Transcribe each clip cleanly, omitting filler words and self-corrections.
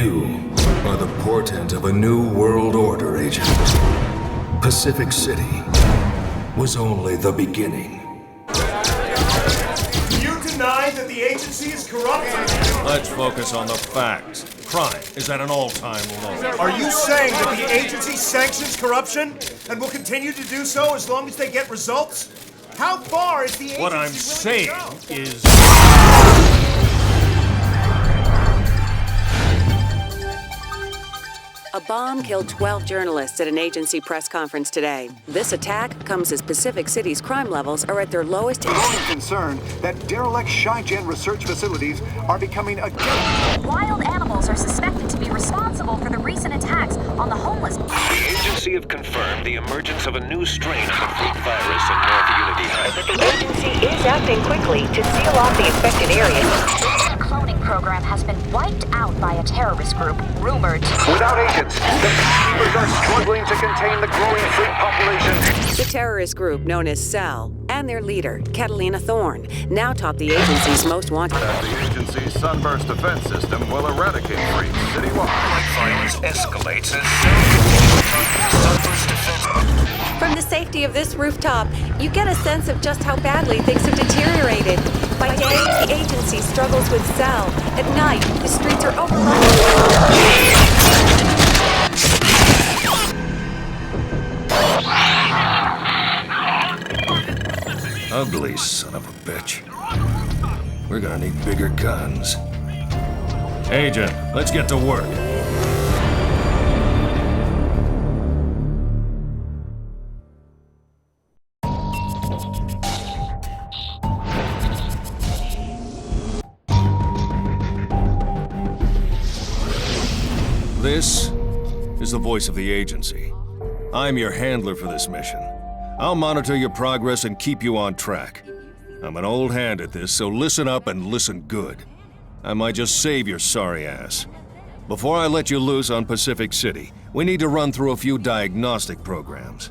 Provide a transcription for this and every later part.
You are the portent of a new world order, Agent. Pacific City was only the beginning. You deny that the agency is corrupt? Let's focus on the facts. Crime is at an all-time low. Are you saying that the agency sanctions corruption and will continue to do so as long as they get results? How far is the agency What I'm willing saying to go? is... A bomb killed 12 journalists at an agency press conference today. This attack comes as Pacific City's crime levels are at their lowest. Growing concern that derelict Shy-Gen research facilities are becoming a ghetto. Wild animals are suspected to be responsible for the recent attacks on the homeless. The agency have confirmed the emergence of a new strain of the fleet virus in North Unity High. The agency is acting quickly to seal off the infected areas. The cloning program has been wiped out by a terrorist group rumored to... Without agents, the peacekeepers are struggling to contain the growing fleet population. The terrorist group known as Cell and their leader, Catalina Thorne, now top the agency's most wanted. The agency's Sunburst defense system will eradicate freaks citywide. Violence escalates as Sunburst defense... From the safety of this rooftop, you get a sense of just how badly things have deteriorated. By day, the agency struggles with Cell. At night, the streets are overrun. Ugly son of a bitch. We're gonna need bigger guns. Agent, let's get to work. This is the voice of the agency. I'm your handler for this mission. I'll monitor your progress and keep you on track. I'm an old hand at this, so listen up and listen good. I might just save your sorry ass. Before I let you loose on Pacific City, we need to run through a few diagnostic programs.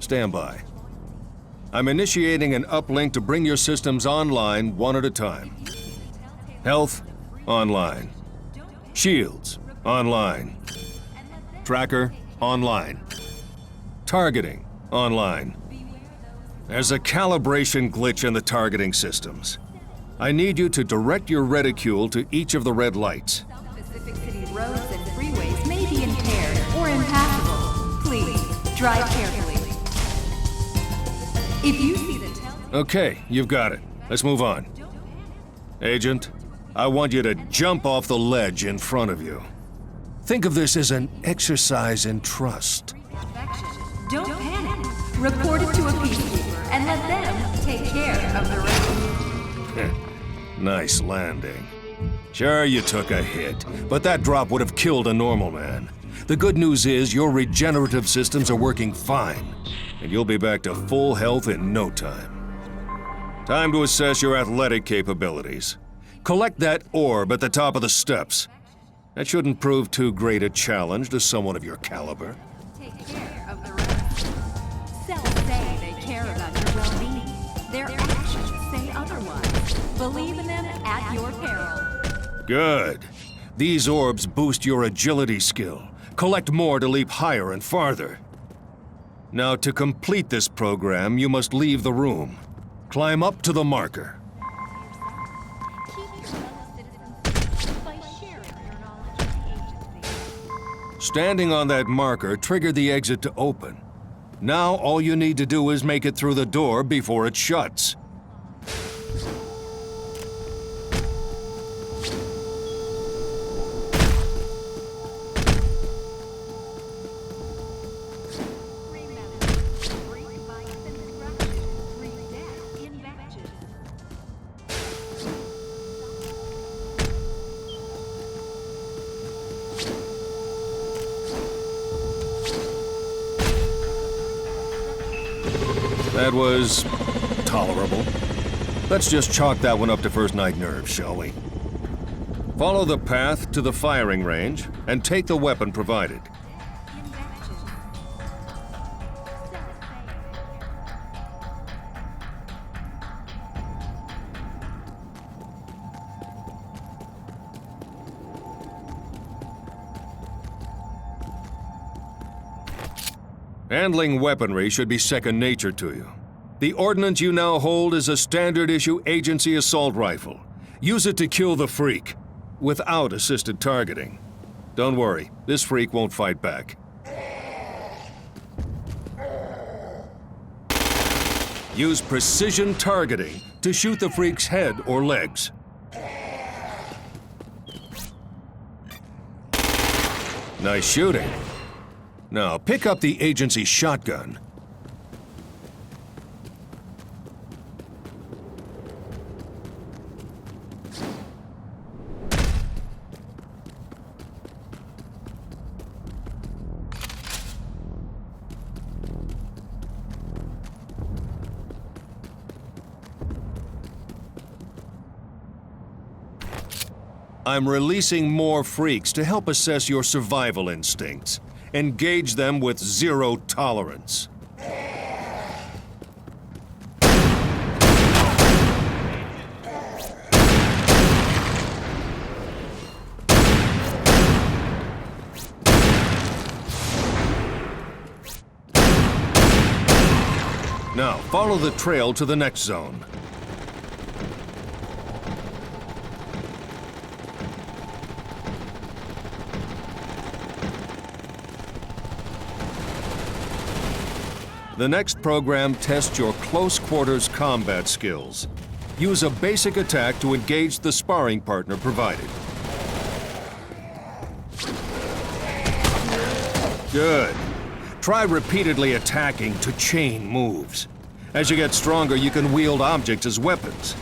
Stand by. I'm initiating an uplink to bring your systems online one at a time. Health, online. Shields, online. Tracker, online. Targeting, online. There's a calibration glitch in the targeting systems. I need you to direct your reticule to each of the red lights. Pacific City roads and freeways may be impaired or impassable. Please, drive carefully. If you see the Okay, you've got it. Let's move on. Agent, I want you to jump off the ledge in front of you. Think of this as an exercise in trust. Don't panic. Report it to a peacekeeper and let them take care of the rest. Nice landing. Sure, you took a hit, but that drop would have killed a normal man. The good news is your regenerative systems are working fine, and you'll be back to full health in no time. Time to assess your athletic capabilities. Collect that orb at the top of the steps. That shouldn't prove too great a challenge to someone of your caliber. Take care of the rest. Cells say they care about your well-being. Their actions say otherwise. Believe in them at your peril. Good. These orbs boost your agility skill. Collect more to leap higher and farther. Now, to complete this program, you must leave the room. Climb up to the marker. Standing on that marker triggered the exit to open. Now all you need to do is make it through the door before it shuts. That was tolerable. Let's just chalk that one up to first night nerves, shall we? Follow the path to the firing range and take the weapon provided. Handling weaponry should be second nature to you. The ordnance you now hold is a standard-issue agency assault rifle. Use it to kill the freak, without assisted targeting. Don't worry, this freak won't fight back. Use precision targeting to shoot the freak's head or legs. Nice shooting. Now, pick up the agency shotgun. I'm releasing more freaks to help assess your survival instincts. Engage them with zero tolerance. Now, follow the trail to the next zone. The next program tests your close quarters combat skills. Use a basic attack to engage the sparring partner provided. Good. Try repeatedly attacking to chain moves. As you get stronger, you can wield objects as weapons.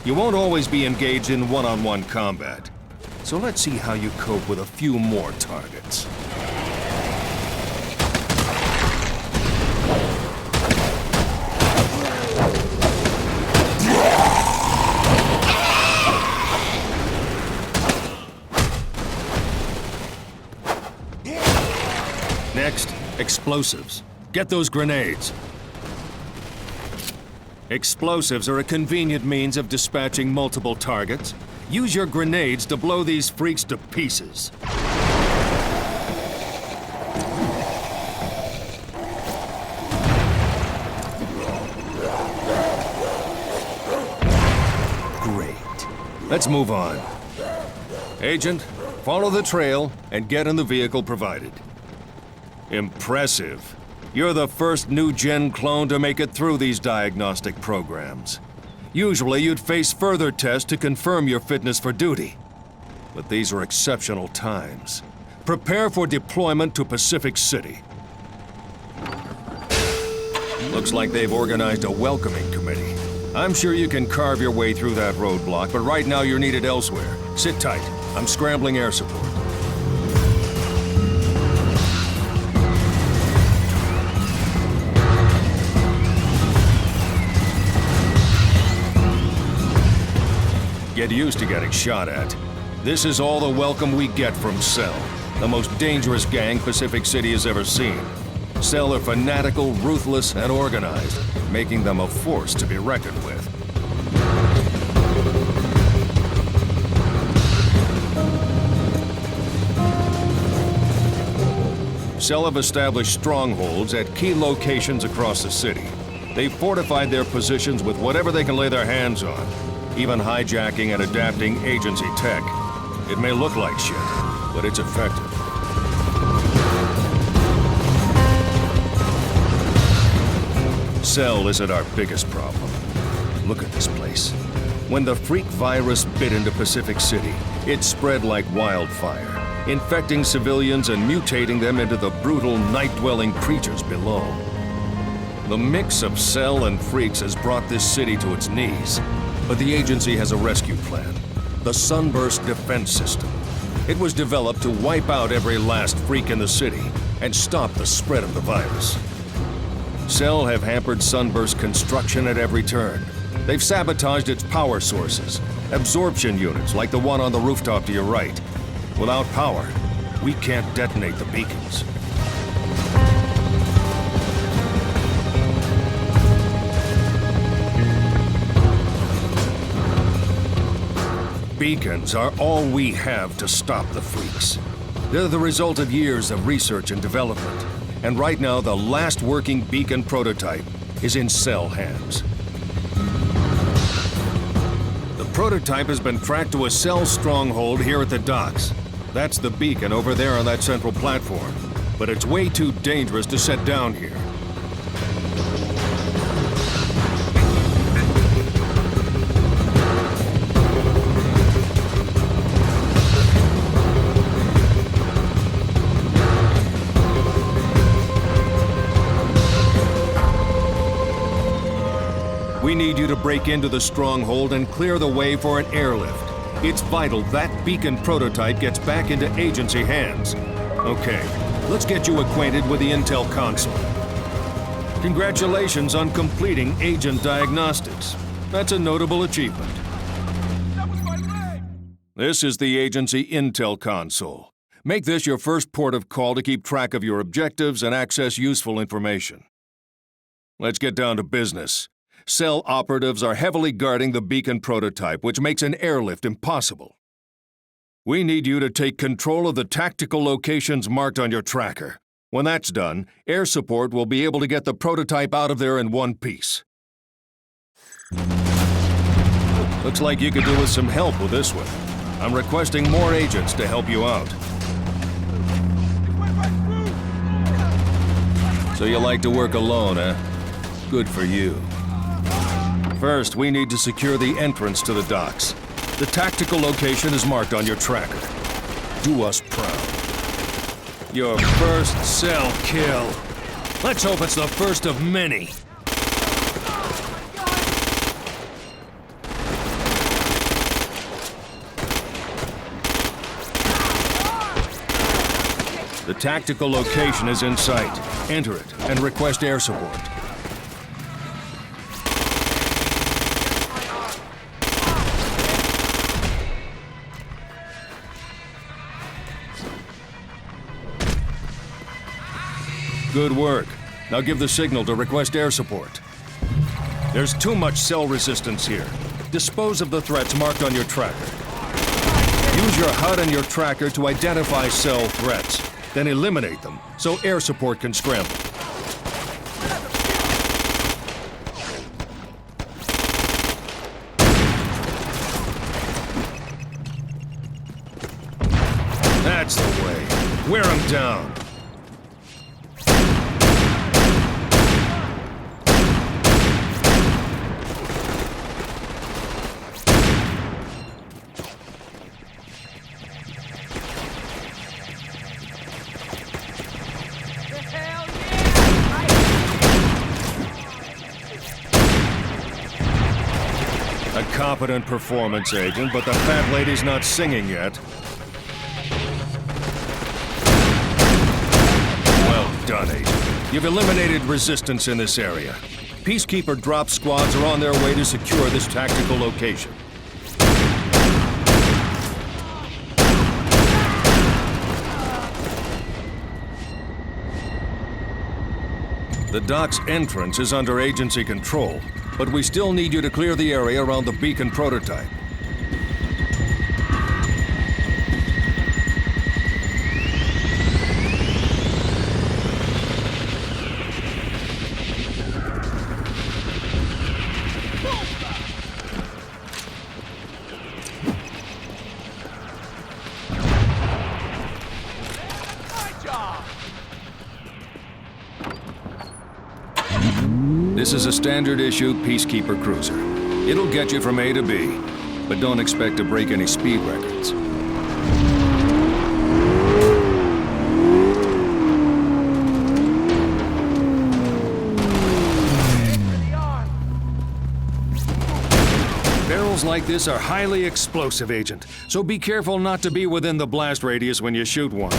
You won't always be engaged in one-on-one combat. So let's see how you cope with a few more targets. Next, explosives. Get those grenades. Explosives are a convenient means of dispatching multiple targets. Use your grenades to blow these freaks to pieces. Great. Let's move on. Agent, follow the trail and get in the vehicle provided. Impressive. You're the first new-gen clone to make it through these diagnostic programs. Usually, you'd face further tests to confirm your fitness for duty. But these are exceptional times. Prepare for deployment to Pacific City. Looks like they've organized a welcoming committee. I'm sure you can carve your way through that roadblock, but right now you're needed elsewhere. Sit tight. I'm scrambling air support. Get used to getting shot at. This is all the welcome we get from Cell, the most dangerous gang Pacific City has ever seen. Cell are fanatical, ruthless, and organized, making them a force to be reckoned with. Cell have established strongholds at key locations across the city. They've fortified their positions with whatever they can lay their hands on, even hijacking and adapting agency tech. It may look like shit, but it's effective. Cell isn't our biggest problem. Look at this place. When the freak virus bit into Pacific City, it spread like wildfire, infecting civilians and mutating them into the brutal, night-dwelling creatures below. The mix of Cell and freaks has brought this city to its knees. But the agency has a rescue plan, the Sunburst Defense System. It was developed to wipe out every last freak in the city and stop the spread of the virus. Cell have hampered Sunburst construction at every turn. They've sabotaged its power sources, absorption units like the one on the rooftop to your right. Without power, we can't detonate the beacons. Beacons are all we have to stop the freaks. They're the result of years of research and development. And right now, the last working beacon prototype is in Cell hands. The prototype has been tracked to a Cell stronghold here at the docks. That's the beacon over there on that central platform. But it's way too dangerous to set down here. We need you to break into the stronghold and clear the way for an airlift. It's vital that beacon prototype gets back into agency hands. Okay, let's get you acquainted with the Intel console. Congratulations on completing agent diagnostics. That's a notable achievement. This is the agency Intel console. Make this your first port of call to keep track of your objectives and access useful information. Let's get down to business. Cell operatives are heavily guarding the beacon prototype, which makes an airlift impossible. We need you to take control of the tactical locations marked on your tracker. When that's done, air support will be able to get the prototype out of there in one piece. Looks like you could do with some help with this one. I'm requesting more agents to help you out. So you like to work alone, eh? Good for you. First, we need to secure the entrance to the docks. The tactical location is marked on your tracker. Do us proud. Your first Cell kill. Let's hope it's the first of many. The tactical location is in sight. Enter it and request air support. Good work. Now give the signal to request air support. There's too much Cell resistance here. Dispose of the threats marked on your tracker. Use your HUD and your tracker to identify Cell threats, then eliminate them so air support can scramble. That's the way. Wear them down. A competent performance, Agent, but the fat lady's not singing yet. Well done, Agent. You've eliminated resistance in this area. Peacekeeper drop squads are on their way to secure this tactical location. The dock's entrance is under agency control, but we still need you to clear the area around the beacon prototype. This is a standard-issue Peacekeeper cruiser. It'll get you from A to B, but don't expect to break any speed records. Barrels like this are highly explosive, Agent, so be careful not to be within the blast radius when you shoot one.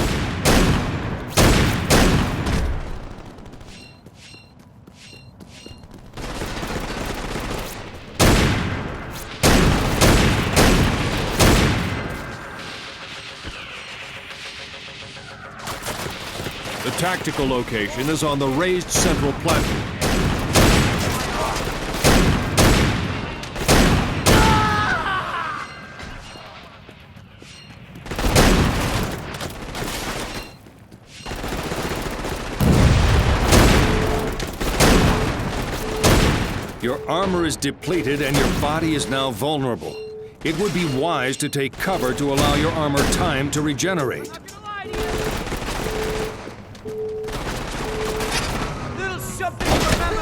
The tactical location is on the raised central platform. armor is depleted and your body is now vulnerable. It would be wise to take cover to allow your armor time to regenerate. Little something to remember.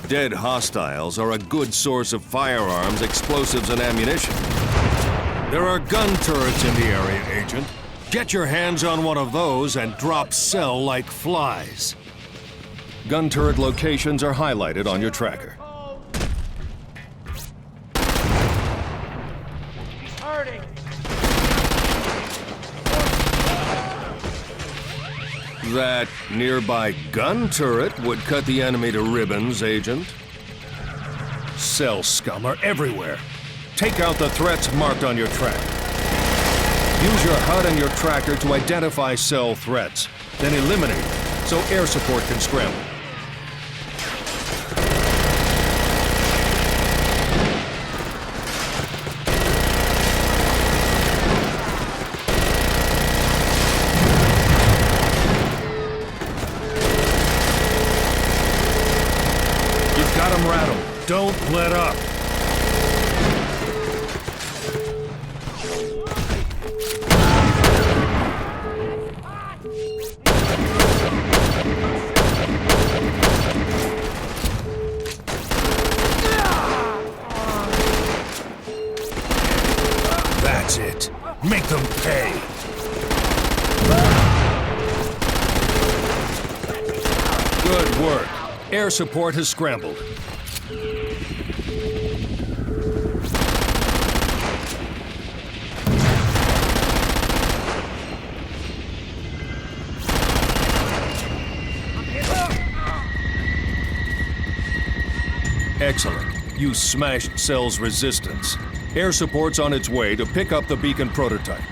Dead hostiles are a good source of firearms, explosives, and ammunition. There are gun turrets in the area, Agent. Get your hands on one of those and drop cell like flies. Gun turret locations are highlighted on your tracker. He's hurting. That nearby gun turret would cut the enemy to ribbons, Agent. Cell scum are everywhere. Take out the threats marked on your track. Use your HUD and your tracker to identify cell threats, then eliminate them so air support can scramble. You've got them rattled. Don't let up. That's it. Make them pay. Good work. Air support has scrambled. Excellent. You smashed Cell's resistance. Air support's on its way to pick up the beacon prototype.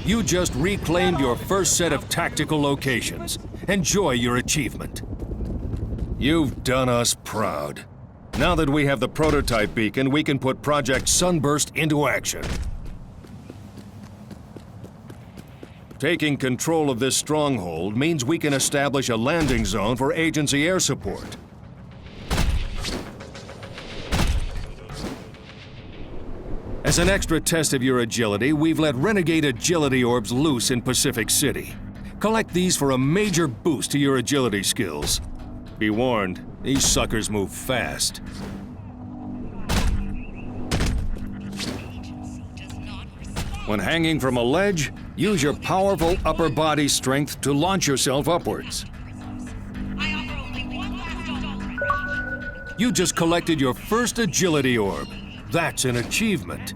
You just reclaimed your first set of tactical locations. Enjoy your achievement. You've done us proud. Now that we have the prototype beacon, we can put Project Sunburst into action. Taking control of this stronghold means we can establish a landing zone for agency air support. As an extra test of your agility, we've let renegade agility orbs loose in Pacific City. Collect these for a major boost to your agility skills. Be warned, these suckers move fast. When hanging from a ledge, use your powerful upper body strength to launch yourself upwards. You just collected your first agility orb. That's an achievement.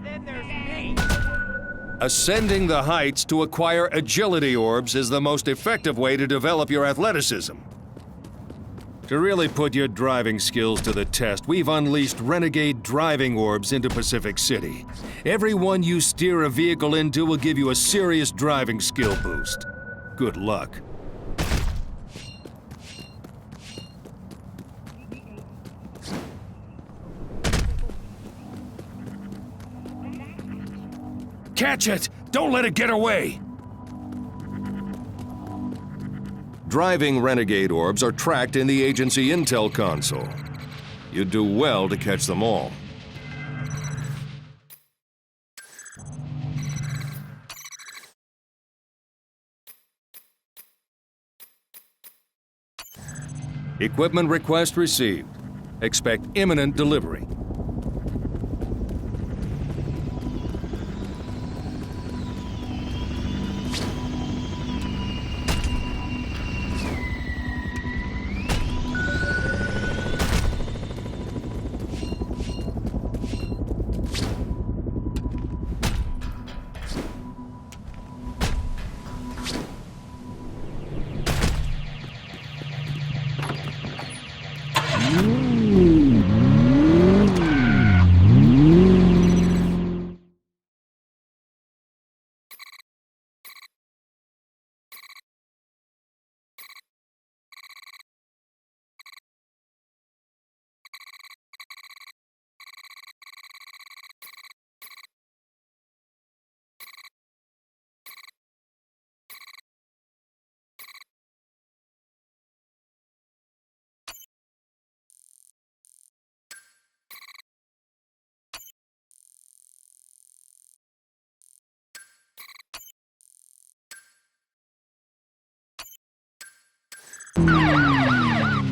Ascending the heights to acquire agility orbs is the most effective way to develop your athleticism. To really put your driving skills to the test, we've unleashed renegade driving orbs into Pacific City. Every one you steer a vehicle into will give you a serious driving skill boost. Good luck. Catch it! Don't let it get away! Driving renegade orbs are tracked in the agency intel console. You'd do well to catch them all. Equipment request received. Expect imminent delivery.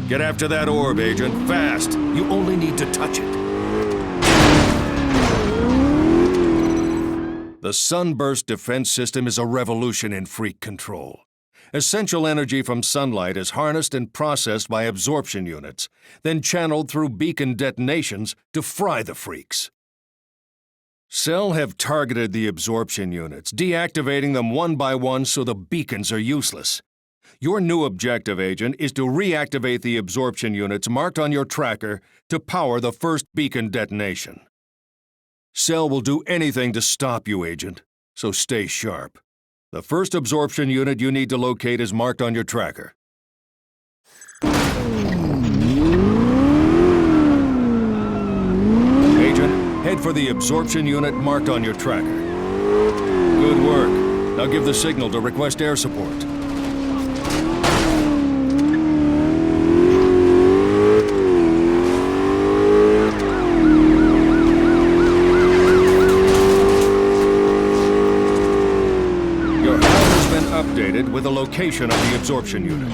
Get after that orb, Agent, fast. You only need to touch it. The Sunburst defense system is a revolution in freak control. Essential energy from sunlight is harnessed and processed by absorption units, then channeled through beacon detonations to fry the freaks. Cell have targeted the absorption units, deactivating them one by one so the beacons are useless. Your new objective, Agent, is to reactivate the absorption units marked on your tracker to power the first beacon detonation. Cell will do anything to stop you, Agent, so stay sharp. The first absorption unit you need to locate is marked on your tracker. Agent, head for the absorption unit marked on your tracker. Good work. Now give the signal to request air support. Updated with the location of the absorption unit.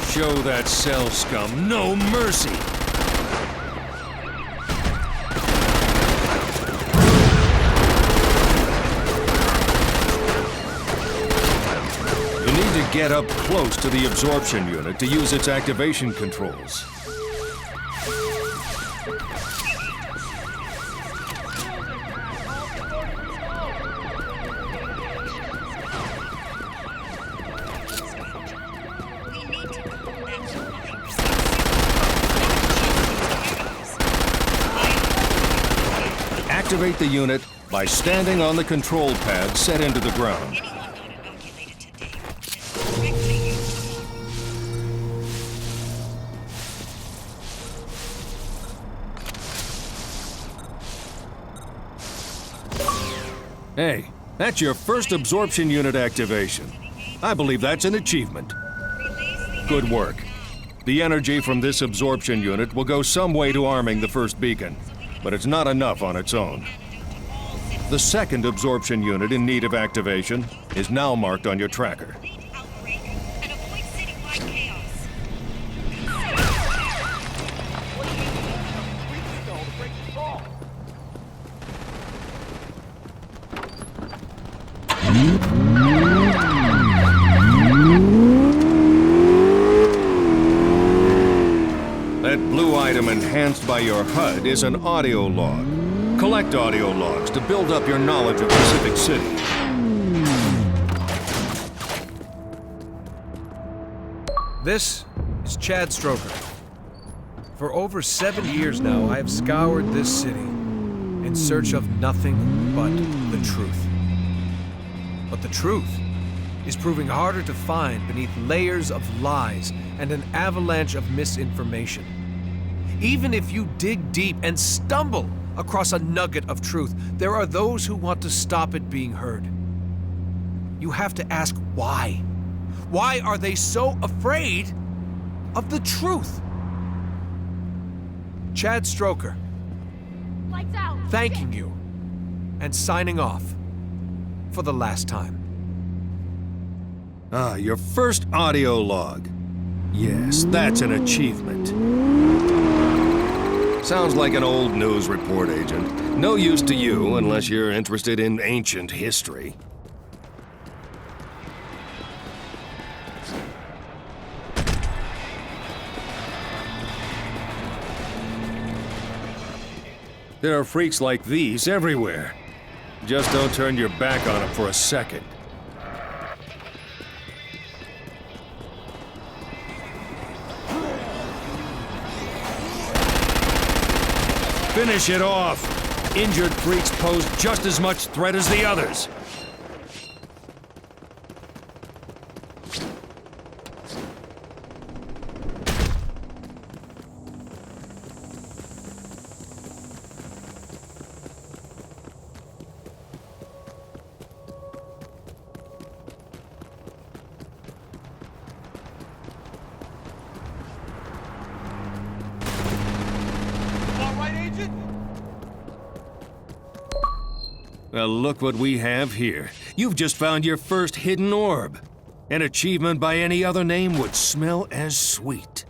Show that cell scum no mercy. Get up close to the absorption unit to use its activation controls. Activate the unit by standing on the control pad set into the ground. Hey, that's your first absorption unit activation. I believe that's an achievement. Good work. The energy from this absorption unit will go some way to arming the first beacon, but it's not enough on its own. The second absorption unit in need of activation is now marked on your tracker. That blue item enhanced by your HUD is an audio log. Collect audio logs to build up your knowledge of Pacific City. This is Chad Stroker. For over 7 years now, I have scoured this city in search of nothing but the truth. But the truth is proving harder to find beneath layers of lies and an avalanche of misinformation. Even if you dig deep and stumble across a nugget of truth, there are those who want to stop it being heard. You have to ask why. Why are they so afraid of the truth? Chad Stroker, thanking you and signing off for the last time. Ah, your first audio log. Yes, that's an achievement. Sounds like an old news report, Agent. No use to you unless you're interested in ancient history. There are freaks like these everywhere. Just don't turn your back on them for a second. Finish it off! Injured freaks pose just as much threat as the others. Well, look what we have here. You've just found your first hidden orb. An achievement by any other name would smell as sweet.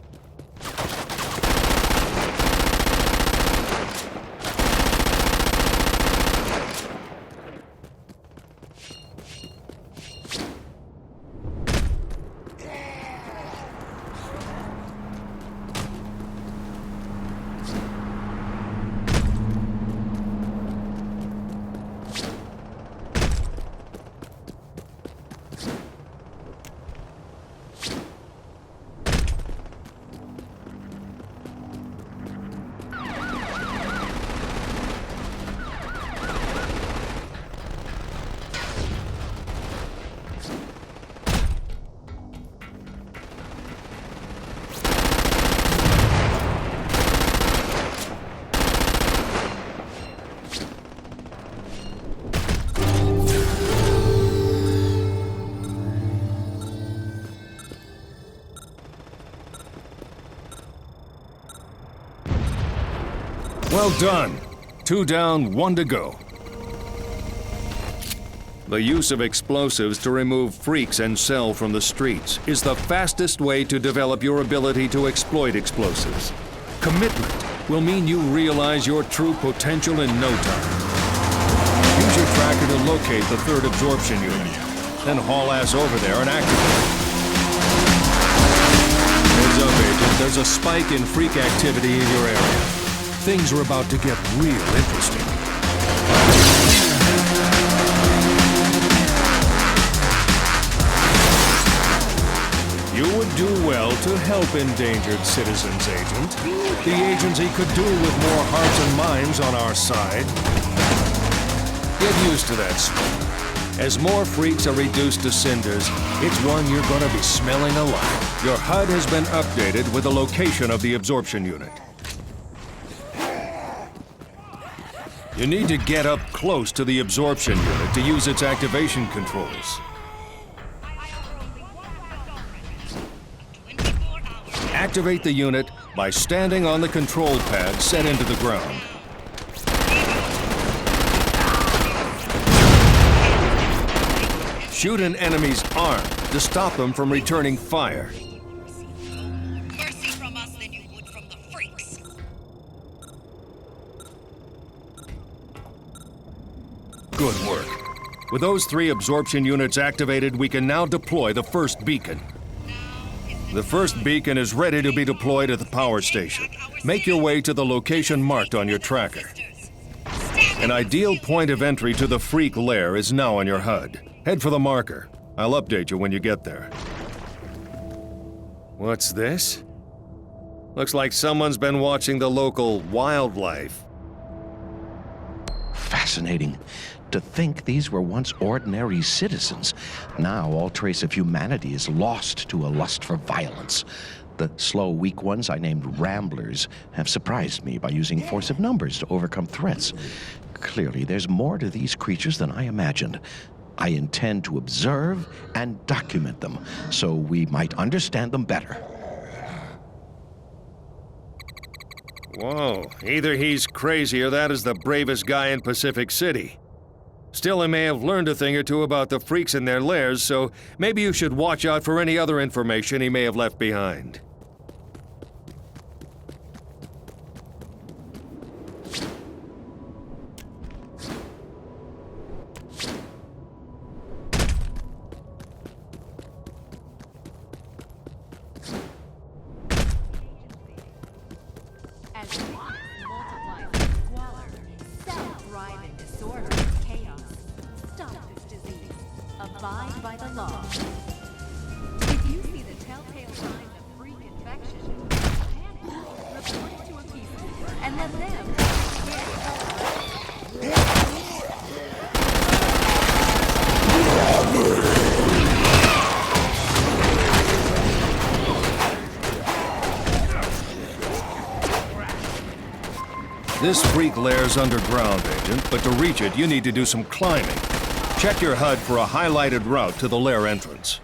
Well done. 2 down, 1 to go. The use of explosives to remove freaks and Cell from the streets is the fastest way to develop your ability to exploit explosives. Commitment will mean you realize your true potential in no time. Use your tracker to locate the 3rd absorption unit, then haul ass over there and activate it. Heads up, Agent. There's a spike in freak activity in your area. Things are about to get real interesting. You would do well to help endangered citizens, Agent. The agency could do with more hearts and minds on our side. Get used to that smoke. As more freaks are reduced to cinders, it's one you're gonna be smelling a lot. Your HUD has been updated with the location of the absorption unit. You need to get up close to the absorption unit to use its activation controls. Activate the unit by standing on the control pad set into the ground. Shoot an enemy's arm to stop them from returning fire. Good work. With those 3 absorption units activated, we can now deploy the first beacon. The first beacon is ready to be deployed at the power station. Make your way to the location marked on your tracker. An ideal point of entry to the freak lair is now on your HUD. Head for the marker. I'll update you when you get there. What's this? Looks like someone's been watching the local wildlife. Fascinating. To think these were once ordinary citizens. Now all trace of humanity is lost to a lust for violence. The slow, weak ones I named Ramblers have surprised me by using force of numbers to overcome threats. Clearly, there's more to these creatures than I imagined. I intend to observe and document them so we might understand them better. Whoa, either he's crazy or that is the bravest guy in Pacific City. Still, he may have learned a thing or two about the freaks in their lairs, so maybe you should watch out for any other information he may have left behind. Abide by the law. If you see the telltale signs of freak infection, report it to a peacekeeper and let them. This freak lair's underground, Agent, but to reach it, you need to do some climbing. Check your HUD for a highlighted route to the lair entrance.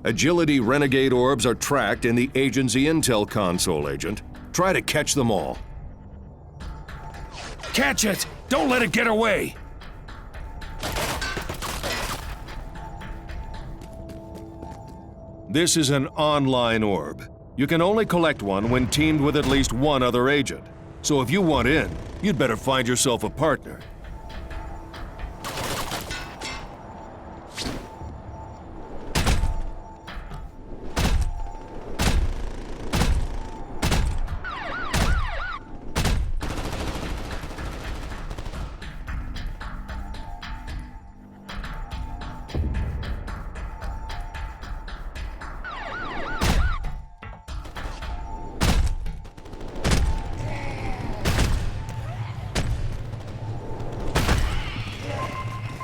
Agility renegade orbs are tracked in the agency intel console, Agent. Try to catch them all. Catch it! Don't let it get away! This is an online orb. You can only collect one when teamed with at least one other agent. So if you want in, you'd better find yourself a partner.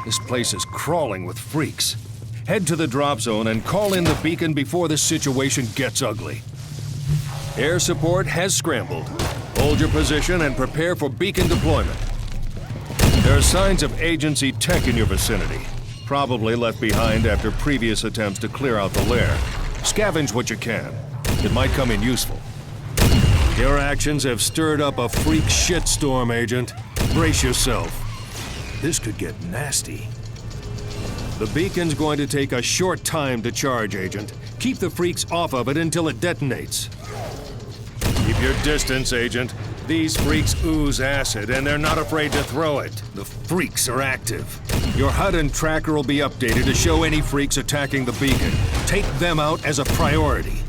This place is crawling with freaks. Head to the drop zone and call in the beacon before the situation gets ugly. Air support has scrambled. Hold your position and prepare for beacon deployment. There are signs of agency tech in your vicinity, probably left behind after previous attempts to clear out the lair. Scavenge what you can. It might come in useful. Your actions have stirred up a freak shitstorm, Agent. Brace yourself. This could get nasty. The beacon's going to take a short time to charge, Agent. Keep the freaks off of it until it detonates. Keep your distance, Agent. These freaks ooze acid, and they're not afraid to throw it. The freaks are active. Your HUD and tracker will be updated to show any freaks attacking the beacon. Take them out as a priority.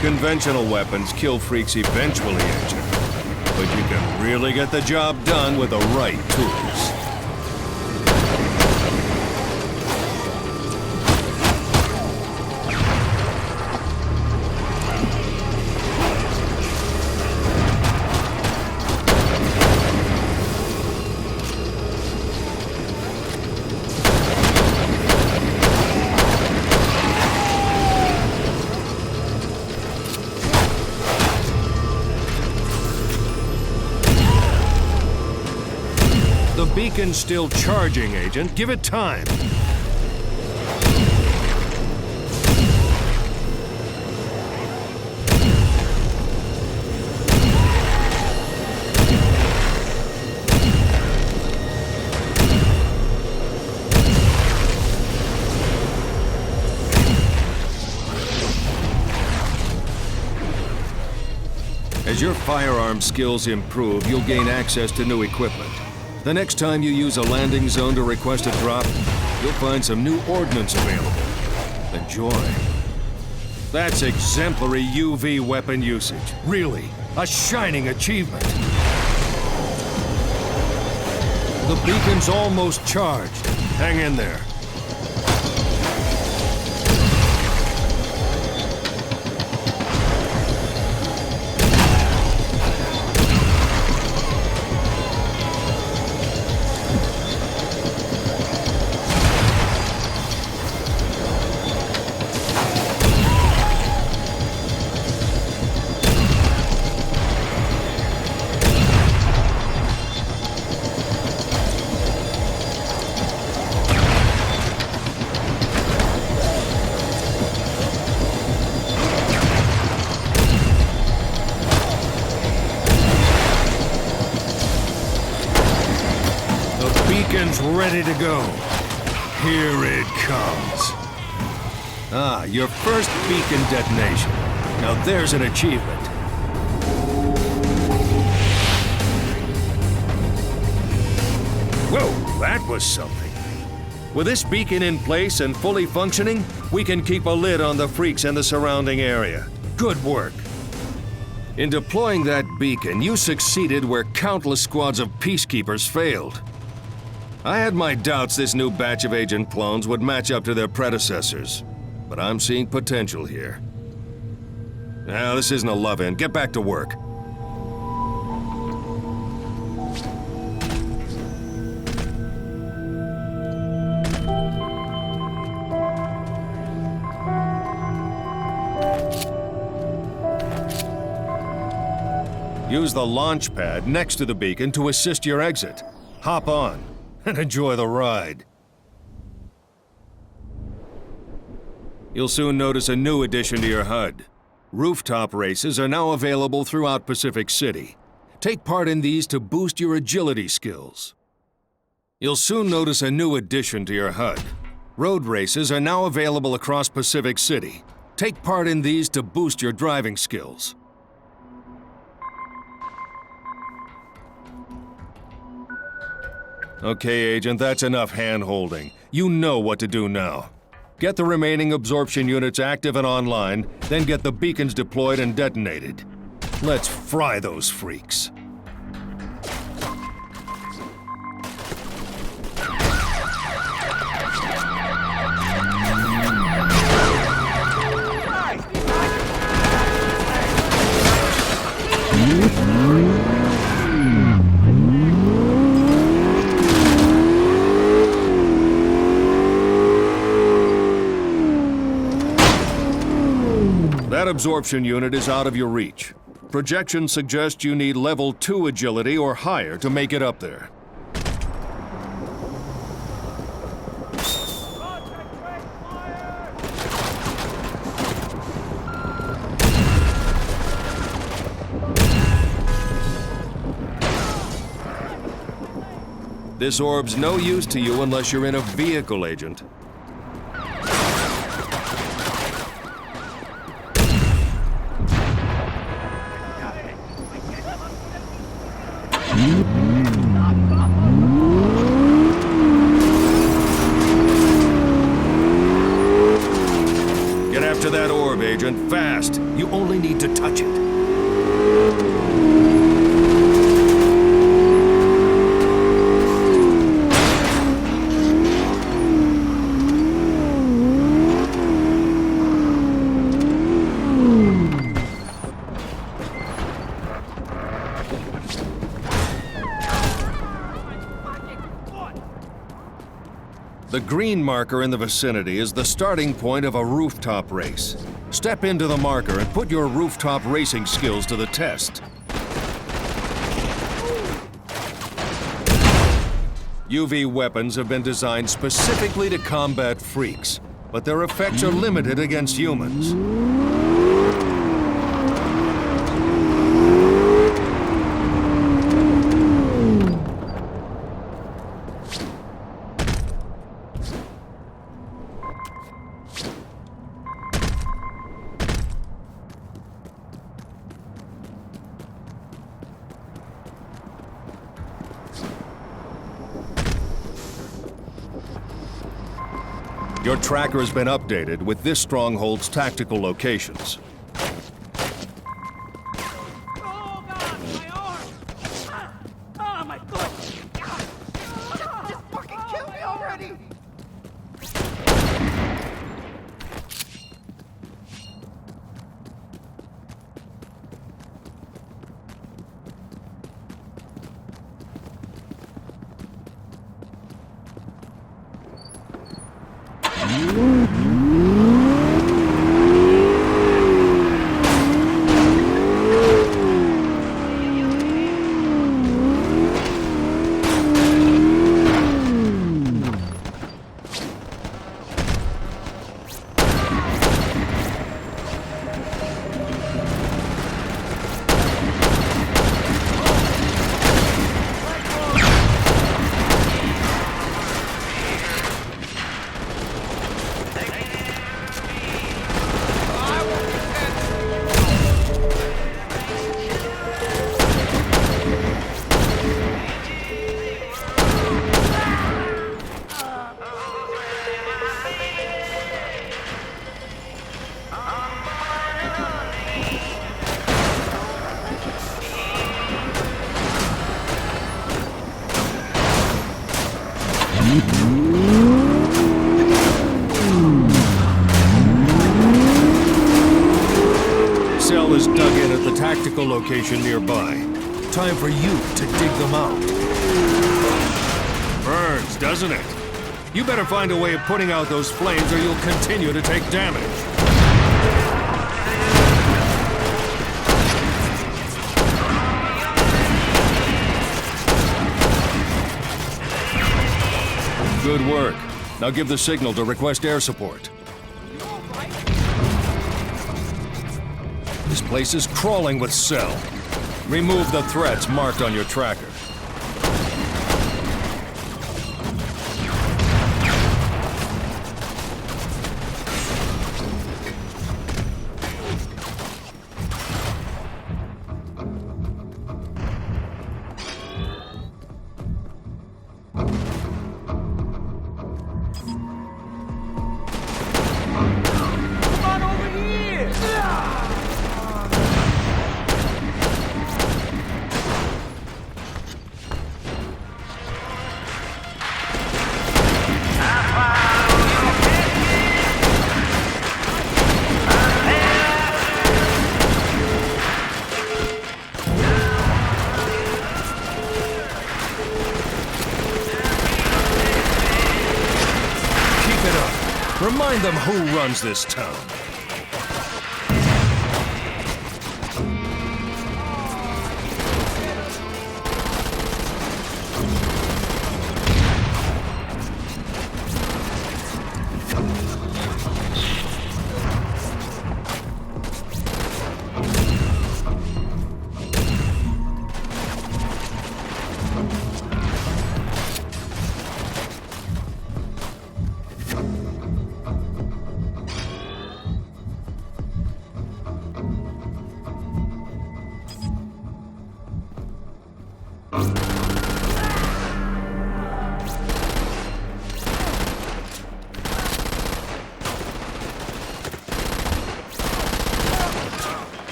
Conventional weapons kill freaks eventually, Agent. But you can really get the job done with the right tools. The beacon's still charging, Agent. Give it time. As your firearm skills improve, you'll gain access to new equipment. The next time you use a landing zone to request a drop, you'll find some new ordnance available. Enjoy. That's exemplary UV weapon usage. Really, a shining achievement. The beacon's almost charged. Hang in there. Beacon's ready to go. Here it comes. Ah, your first beacon detonation. Now there's an achievement. Whoa, that was something. With this beacon in place and fully functioning, we can keep a lid on the freaks and the surrounding area. Good work. In deploying that beacon, you succeeded where countless squads of peacekeepers failed. I had my doubts this new batch of agent clones would match up to their predecessors, but I'm seeing potential here. Now, this isn't a love-in. Get back to work. Use the launch pad next to the beacon to assist your exit. Hop on and enjoy the ride. You'll soon notice a new addition to your HUD. Rooftop races are now available throughout Pacific City. Take part in these to boost your agility skills. You'll soon notice a new addition to your HUD. Road races are now available across Pacific City. Take part in these to boost your driving skills. Okay, Agent, that's enough hand-holding. You know what to do now. Get the remaining absorption units active and online, then get the beacons deployed and detonated. Let's fry those freaks. That absorption unit is out of your reach. Projections suggest you need level 2 agility or higher to make it up there. This orb's no use to you unless you're in a vehicle, Agent. Get after that orb, Agent, fast. You only need to touch it. The green marker in the vicinity is the starting point of a rooftop race. Step into the marker and put your rooftop racing skills to the test. UV weapons have been designed specifically to combat freaks, but their effects are limited against humans. Your tracker has been updated with this stronghold's tactical locations. Oh God, my arm! Ah, my foot! Just fucking kill me already! tactical location nearby. Time for you to dig them out. Burns, doesn't it? You better find a way of putting out those flames or you'll continue to take damage. Good work. Now give the signal to request air support. This place is crawling with cell. Remove the threats marked on your tracker. Remind them who runs this town.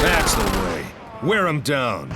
That's the way. Wear him down.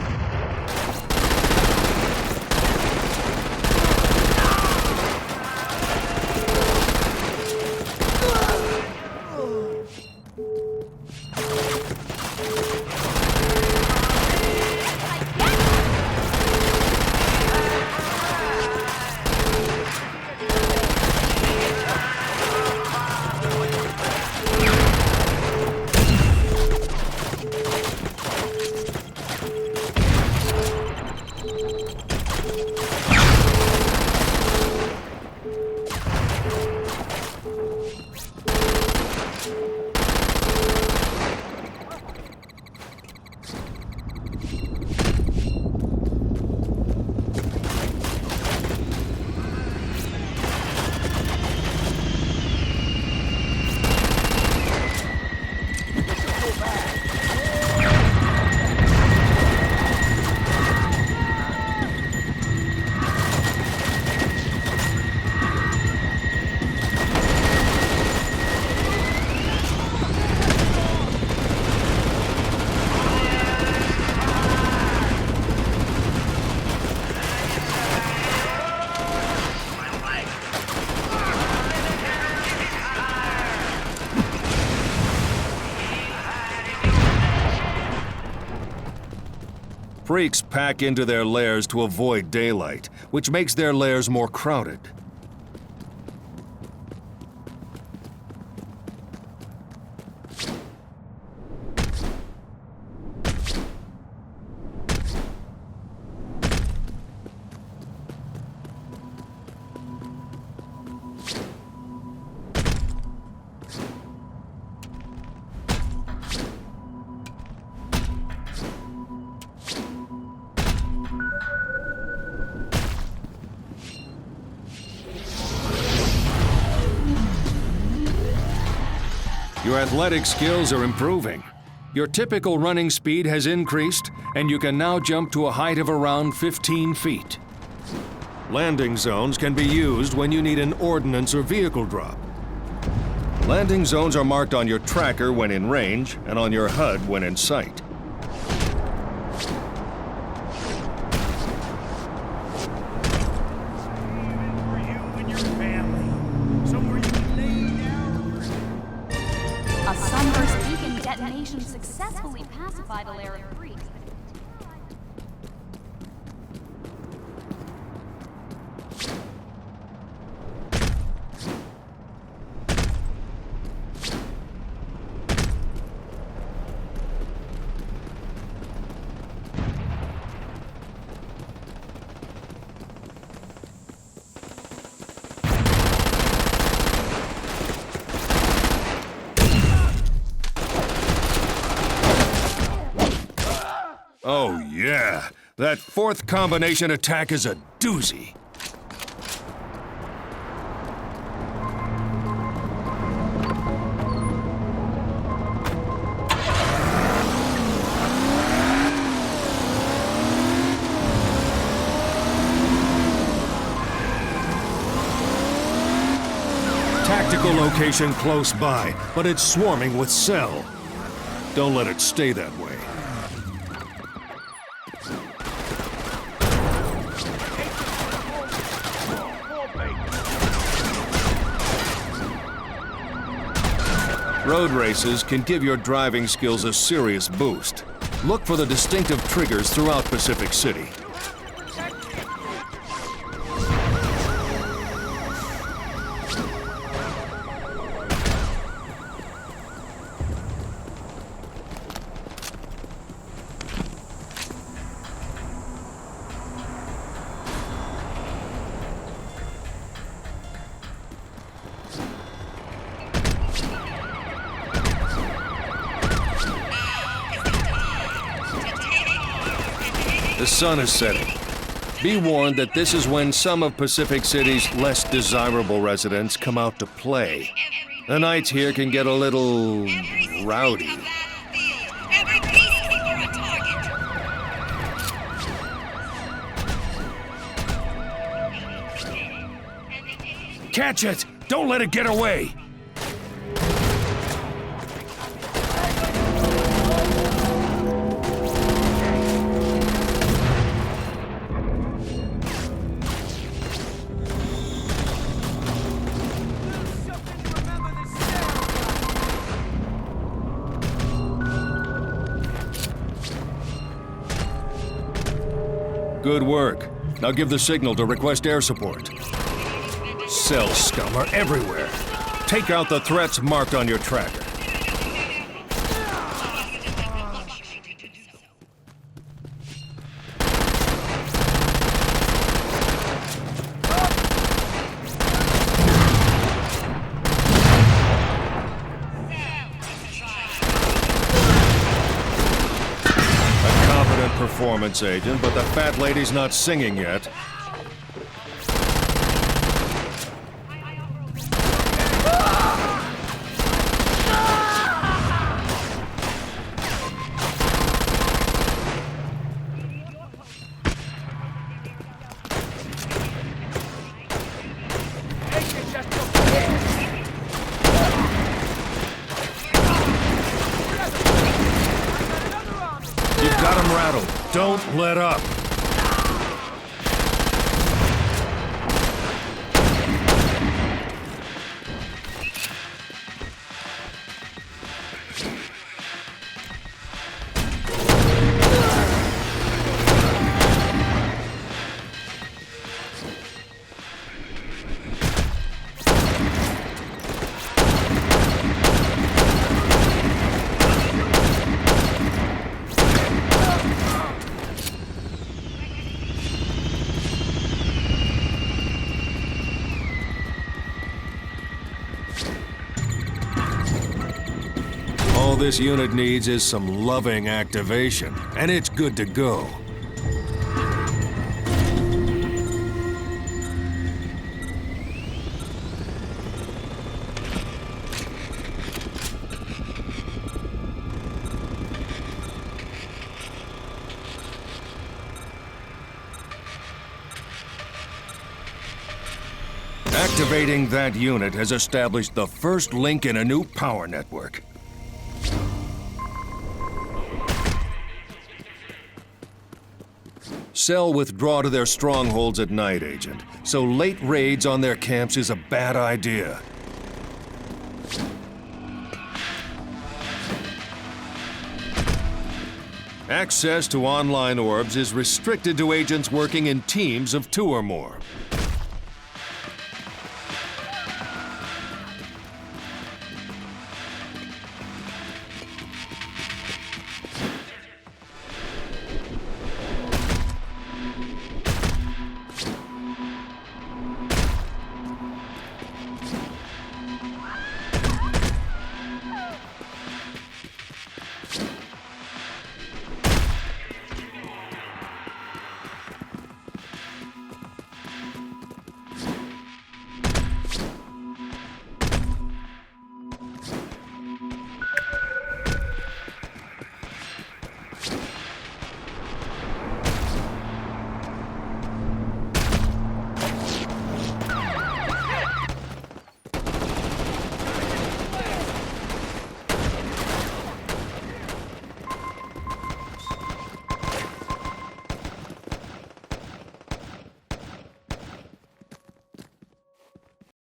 Freaks pack into their lairs to avoid daylight, which makes their lairs more crowded. Your athletic skills are improving. Your typical running speed has increased, and you can now jump to a height of around 15 feet. Landing zones can be used when you need an ordnance or vehicle drop. Landing zones are marked on your tracker when in range, and on your HUD when in sight. For you and your family. Somewhere you detonation successfully pacified a layer of freaks. Oh, yeah. That fourth combination attack is a doozy. Tactical location close by, but it's swarming with cell. Don't let it stay that way. Road races can give your driving skills a serious boost. Look for the distinctive triggers throughout Pacific City. The sun is setting. Be warned that this is when some of Pacific City's less desirable residents come out to play. The nights here can get a little rowdy. Catch it! Don't let it get away! Good work. Now give the signal to request air support. Cell scum are everywhere. Take out the threats marked on your tracker. Performance agent, but the fat lady's not singing yet. You've got him rattled. Don't let up. All this unit needs is some loving activation, and it's good to go. Activating that unit has established the first link in a new power network. Cell withdraw to their strongholds at night, Agent, so late raids on their camps is a bad idea. Access to online orbs is restricted to agents working in teams of 2 or more.